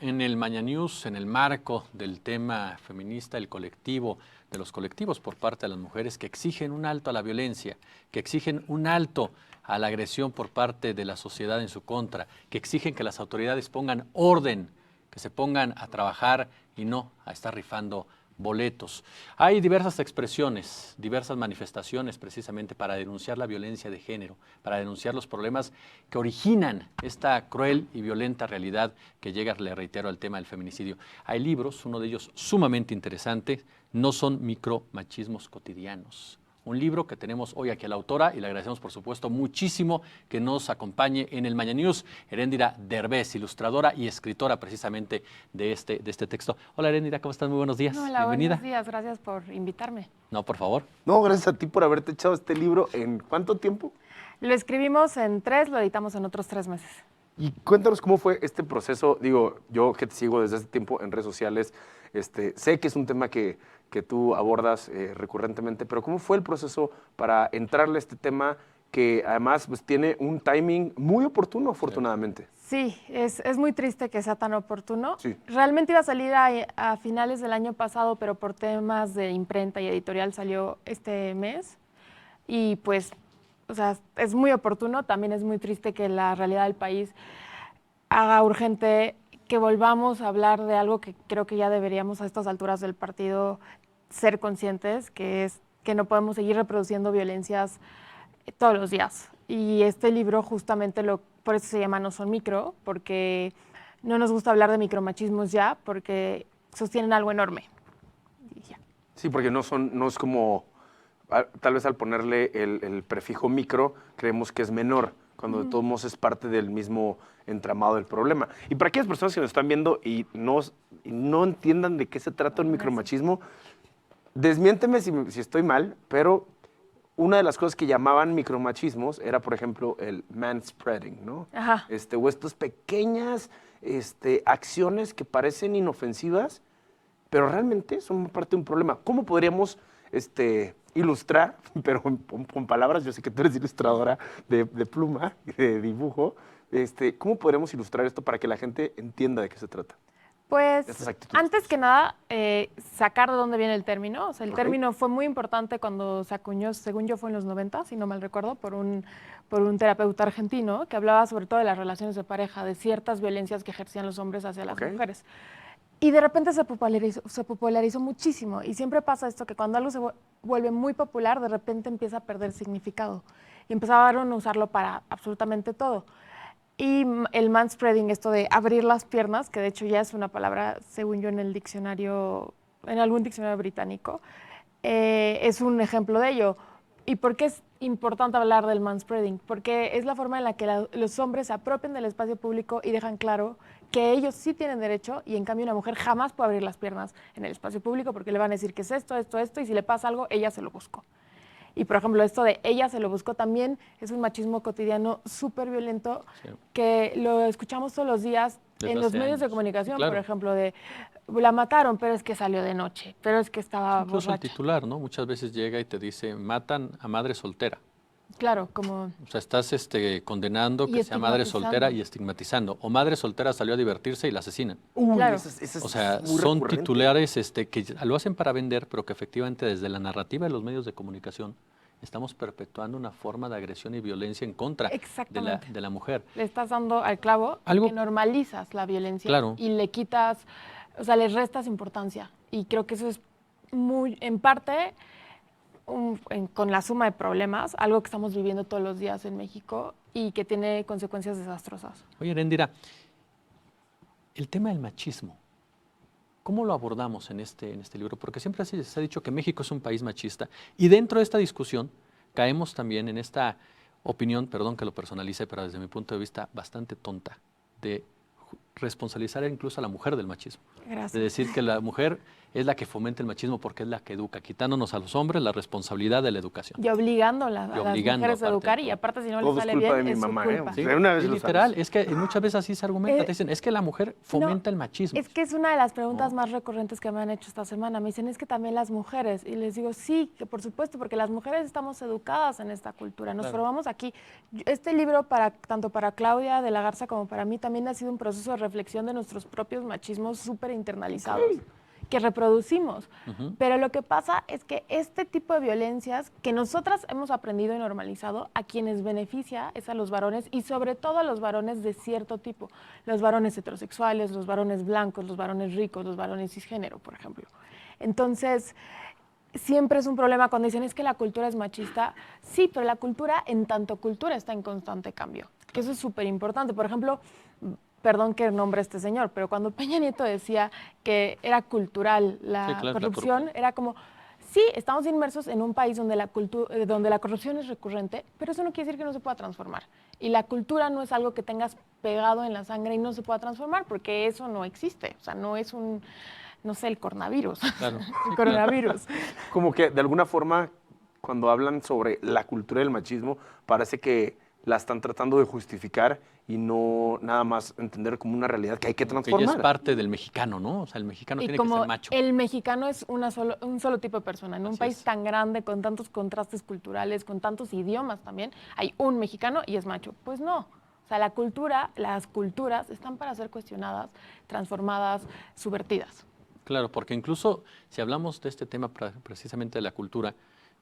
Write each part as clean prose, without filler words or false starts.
En el Maña News, en el marco del tema feminista, el colectivo, de los colectivos por parte de las mujeres que exigen un alto a la violencia, que exigen un alto a la agresión por parte de la sociedad en su contra, que exigen que las autoridades pongan orden, que se pongan a trabajar y no a estar rifando boletos. Hay diversas expresiones, diversas manifestaciones precisamente para denunciar la violencia de género, para denunciar los problemas que originan esta cruel y violenta realidad que llega, le reitero, al tema del feminicidio. Hay libros, uno de ellos sumamente interesante, No son micromachismos cotidianos. Un libro que tenemos hoy aquí a la autora y le agradecemos por supuesto muchísimo que nos acompañe en el Maña News, Heréndira Derbez, ilustradora y escritora precisamente de este texto. Hola Heréndira, ¿cómo estás? Muy buenos días. Hola, bienvenida. Buenos días, gracias por invitarme. No, por favor. No, gracias a ti por haberte echado este libro. ¿En cuánto tiempo? Lo escribimos en 3, lo editamos en otros 3 meses. Y cuéntanos cómo fue este proceso. Digo, yo que te sigo desde hace tiempo en redes sociales, sé que es un tema que tú abordas recurrentemente, pero ¿cómo fue el proceso para entrarle a este tema que además pues, tiene un timing muy oportuno, afortunadamente? Sí, es muy triste que sea tan oportuno. Sí. Realmente iba a salir a finales del año pasado, pero por temas de imprenta y editorial salió este mes. Y pues, o sea, es muy oportuno. También es muy triste que la realidad del país haga urgente que volvamos a hablar de algo que creo que ya deberíamos a estas alturas del partido ser conscientes, que es que no podemos seguir reproduciendo violencias todos los días. Y este libro justamente por eso se llama No son micro, porque no nos gusta hablar de micromachismos ya, porque sostienen algo enorme. Y ya. Sí, porque no es como, tal vez al ponerle el prefijo micro, creemos que es menor, cuando de todos modos es parte del mismo entramado del problema. Y para aquellas personas que nos están viendo y no entiendan de qué se trata un micromachismo, desmiénteme si estoy mal, pero una de las cosas que llamaban micromachismos era, por ejemplo, el manspreading, ¿no? Ajá. O estas pequeñas acciones que parecen inofensivas, pero realmente son parte de un problema. ¿Cómo podríamos ilustrar, pero con palabras? Yo sé que tú eres ilustradora de pluma, de dibujo. ¿Cómo podríamos ilustrar esto para que la gente entienda de qué se trata? Pues, antes que nada, sacar de dónde viene el término. O sea, el término fue muy importante cuando se acuñó, según yo fue en los 90, si no mal recuerdo, por un terapeuta argentino que hablaba sobre todo de las relaciones de pareja, de ciertas violencias que ejercían los hombres hacia las mujeres. Y de repente se popularizó muchísimo. Y siempre pasa esto, que cuando algo se vuelve muy popular, de repente empieza a perder significado. Y empezaron a usarlo para absolutamente todo. Y el manspreading, esto de abrir las piernas, que de hecho ya es una palabra, según yo, en el diccionario, en algún diccionario británico, es un ejemplo de ello. ¿Y por qué es importante hablar del manspreading? Porque es la forma en la que los hombres se apropian del espacio público y dejan claro que ellos sí tienen derecho, y en cambio una mujer jamás puede abrir las piernas en el espacio público porque le van a decir que es esto, y si le pasa algo, ella se lo buscó. Y, por ejemplo, esto de ella se lo buscó también es un machismo cotidiano súper violento que lo escuchamos todos los días en los medios de comunicación, por ejemplo, de la mataron, pero es que salió de noche, pero es que estaba Incluso borracha. el titular, ¿no? Muchas veces llega y te dice, matan a madre soltera. Claro, como... O sea, estás condenando que sea madre soltera y estigmatizando. O madre soltera salió a divertirse y la asesinan. Claro. O sea, son titulares que lo hacen para vender, pero que efectivamente desde la narrativa de los medios de comunicación estamos perpetuando una forma de agresión y violencia en contra de la mujer. Le estás dando al clavo que normalizas la violencia y le quitas, o sea, le restas importancia. Y creo que eso es muy, en parte... con la suma de problemas, algo que estamos viviendo todos los días en México y que tiene consecuencias desastrosas. Oye, Heréndira, el tema del machismo, ¿cómo lo abordamos en este libro? Porque siempre se ha dicho que México es un país machista y dentro de esta discusión caemos también en esta opinión, perdón que lo personalice, pero desde mi punto de vista bastante tonta, de responsabilizar incluso a la mujer del machismo. Gracias. De decir que la mujer es la que fomenta el machismo porque es la que educa, quitándonos a los hombres la responsabilidad de la educación. Y obligándolas a las mujeres a educar, y aparte si no les sale bien, es su culpa. Sí, una vez literal, es que muchas veces así se argumenta, te dicen, es que la mujer fomenta el machismo. Es que es una de las preguntas más recurrentes que me han hecho esta semana. Me dicen, es que también las mujeres, y les digo, sí, que por supuesto, porque las mujeres estamos educadas en esta cultura, nos formamos aquí. Este libro, tanto para Claudia de la Garza como para mí, también ha sido un proceso de reflexión de nuestros propios machismos súper internalizados que reproducimos. Pero lo que pasa es que este tipo de violencias que nosotras hemos aprendido y normalizado, a quienes beneficia es a los varones y sobre todo a los varones de cierto tipo. Los varones heterosexuales, los varones blancos, los varones ricos, los varones cisgénero, por ejemplo. Entonces, siempre es un problema cuando dicen es que la cultura es machista. Sí, pero la cultura en tanto cultura está en constante cambio, que eso es súper importante. Por ejemplo, perdón que nombre a este señor, pero cuando Peña Nieto decía que era cultural la corrupción, era como, sí, estamos inmersos en un país donde la corrupción es recurrente, pero eso no quiere decir que no se pueda transformar. Y la cultura no es algo que tengas pegado en la sangre y no se pueda transformar, porque eso no existe. O sea, no es no sé, el coronavirus. Claro. El coronavirus. Como que de alguna forma, cuando hablan sobre la cultura del machismo, parece que la están tratando de justificar y no nada más entender como una realidad que hay que transformar. Que ya es parte del mexicano, ¿no? O sea, el mexicano tiene que ser macho. El mexicano es un solo tipo de persona. En un país tan grande, con tantos contrastes culturales, con tantos idiomas también, hay un mexicano y es macho. Pues no. O sea, las culturas están para ser cuestionadas, transformadas, subvertidas. Claro, porque incluso si hablamos de este tema precisamente de la cultura,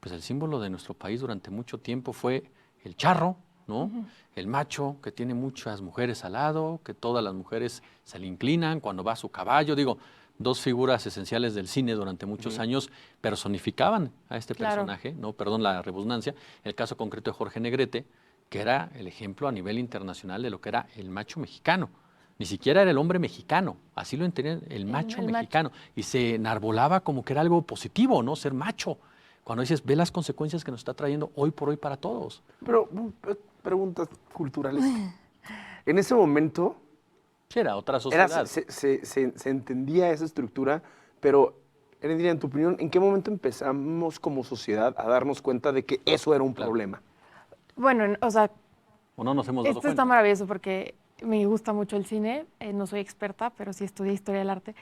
pues el símbolo de nuestro país durante mucho tiempo fue el charro, ¿no? El macho que tiene muchas mujeres al lado, que todas las mujeres se le inclinan cuando va a su caballo. Digo, dos figuras esenciales del cine durante muchos años personificaban a este personaje, ¿no? Perdón la redundancia. El caso concreto de Jorge Negrete, que era el ejemplo a nivel internacional de lo que era el macho mexicano. Ni siquiera era el hombre mexicano, así lo entendían, el macho mexicano. Y se enarbolaba como que era algo positivo, ¿no? Ser macho. Cuando dices, ve las consecuencias que nos está trayendo hoy por hoy para todos. Pero, preguntas culturales. En ese momento... Sí, era otra sociedad. Se entendía esa estructura, pero, Erendira, en tu opinión, ¿en qué momento empezamos como sociedad a darnos cuenta de que eso era un problema? Bueno, o sea... ¿O no nos hemos dado cuenta? Esto está maravilloso porque me gusta mucho el cine, no soy experta, pero sí estudié historia del arte.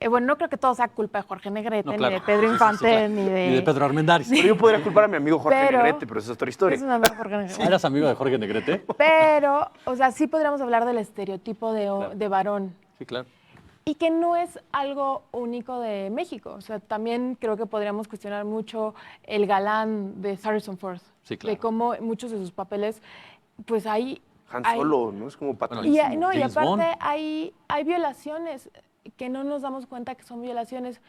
Bueno, no creo que todo sea culpa de Jorge Negrete, ni de Pedro Infante, ni de Pedro Armendáriz. Pero yo podría culpar a mi amigo Jorge Negrete, pero esa es otra historia. Es un amigo Jorge Negrete. ¿Eras amigo de Jorge Negrete? Pero, o sea, sí podríamos hablar del estereotipo de varón. Sí, claro. Y que no es algo único de México. O sea, también creo que podríamos cuestionar mucho el galán de Harrison Ford. Sí, claro. De cómo muchos de sus papeles, pues hay... Han Solo, ¿no? Es como patrón. Y aparte hay violaciones que no nos damos cuenta que son violaciones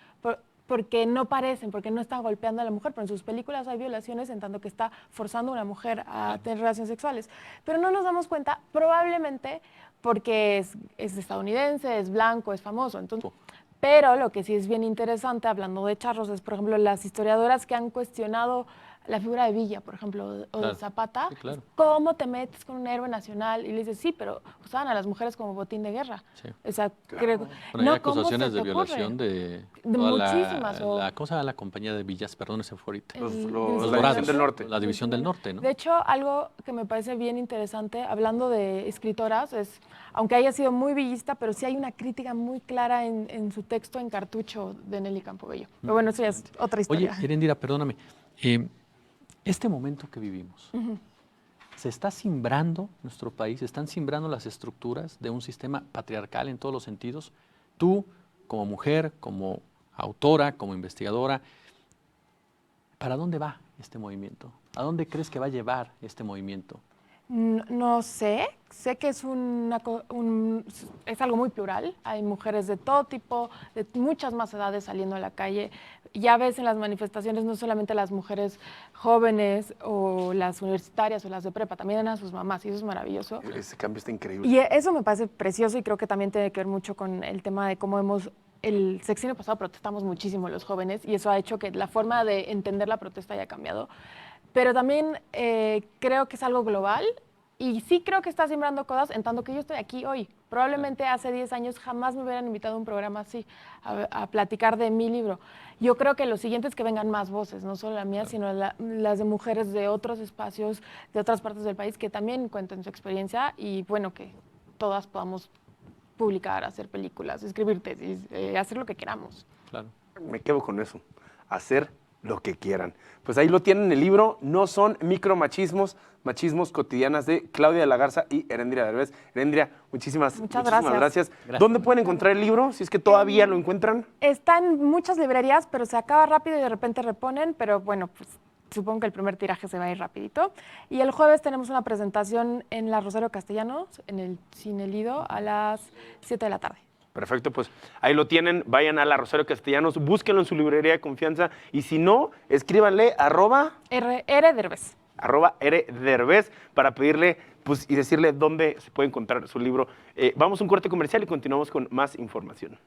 porque no parecen, porque no está golpeando a la mujer, pero en sus películas hay violaciones en tanto que está forzando a una mujer a tener relaciones sexuales. Pero no nos damos cuenta, probablemente porque es estadounidense, es blanco, es famoso. Entonces, pero lo que sí es bien interesante, hablando de charros, es, por ejemplo, las historiadoras que han cuestionado la figura de Villa, por ejemplo, o de Zapata. Sí, claro. ¿Cómo te metes con un héroe nacional? Y le dices, sí, pero usaban a las mujeres como botín de guerra. Sí. O sea, Bueno, hay acusaciones de violación de muchísimas. ¿Cómo se llama la compañía de villas? Perdón, ese fue ahorita. Los Dorados del Norte. La División del Norte, ¿no? De hecho, algo que me parece bien interesante, hablando de escritoras, es, aunque haya sido muy villista, pero sí hay una crítica muy clara en su texto en Cartucho de Nelly Campobello. Pero bueno, eso ya es otra historia. Oye, Erendira, perdóname. Este momento que vivimos, ¿se está simbrando nuestro país? ¿Se están simbrando las estructuras de un sistema patriarcal en todos los sentidos? Tú, como mujer, como autora, como investigadora, ¿para dónde va este movimiento? ¿A dónde crees que va a llevar este movimiento? No sé, sé que es es algo muy plural. Hay mujeres de todo tipo, de muchas más edades saliendo a la calle. Ya ves en las manifestaciones no solamente las mujeres jóvenes o las universitarias o las de prepa, también a sus mamás, y eso es maravilloso. Ese cambio está increíble. Y eso me parece precioso y creo que también tiene que ver mucho con el tema de cómo el sexenio pasado protestamos muchísimo los jóvenes y eso ha hecho que la forma de entender la protesta haya cambiado. Pero también creo que es algo global y sí creo que está sembrando cosas en tanto que yo estoy aquí hoy. Probablemente hace 10 años jamás me hubieran invitado a un programa así, a platicar de mi libro. Yo creo que lo siguiente es que vengan más voces, no solo la mía, sino las de mujeres de otros espacios, de otras partes del país, que también cuenten su experiencia y bueno, que todas podamos publicar, hacer películas, escribir tesis, hacer lo que queramos. Claro. Me quedo con eso, hacer lo que quieran. Pues ahí lo tienen, el libro No son micromachismos, machismos cotidianas, de Claudia de la Garza y Erendira Derbez. Erendira, muchísimas gracias. ¿Dónde pueden encontrar el libro? Si es que todavía lo encuentran. Está en muchas librerías, pero se acaba rápido y de repente reponen, pero bueno, pues supongo que el primer tiraje se va a ir rapidito. Y el jueves tenemos una presentación en la Rosario Castellanos, en el Cine Lido, a las 7 de la tarde. Perfecto, pues ahí lo tienen, vayan a la Rosario Castellanos, búsquenlo en su librería de confianza y si no, escríbanle Derbez. @Derbez para pedirle pues, y decirle dónde se puede encontrar su libro. Vamos a un corte comercial y continuamos con más información.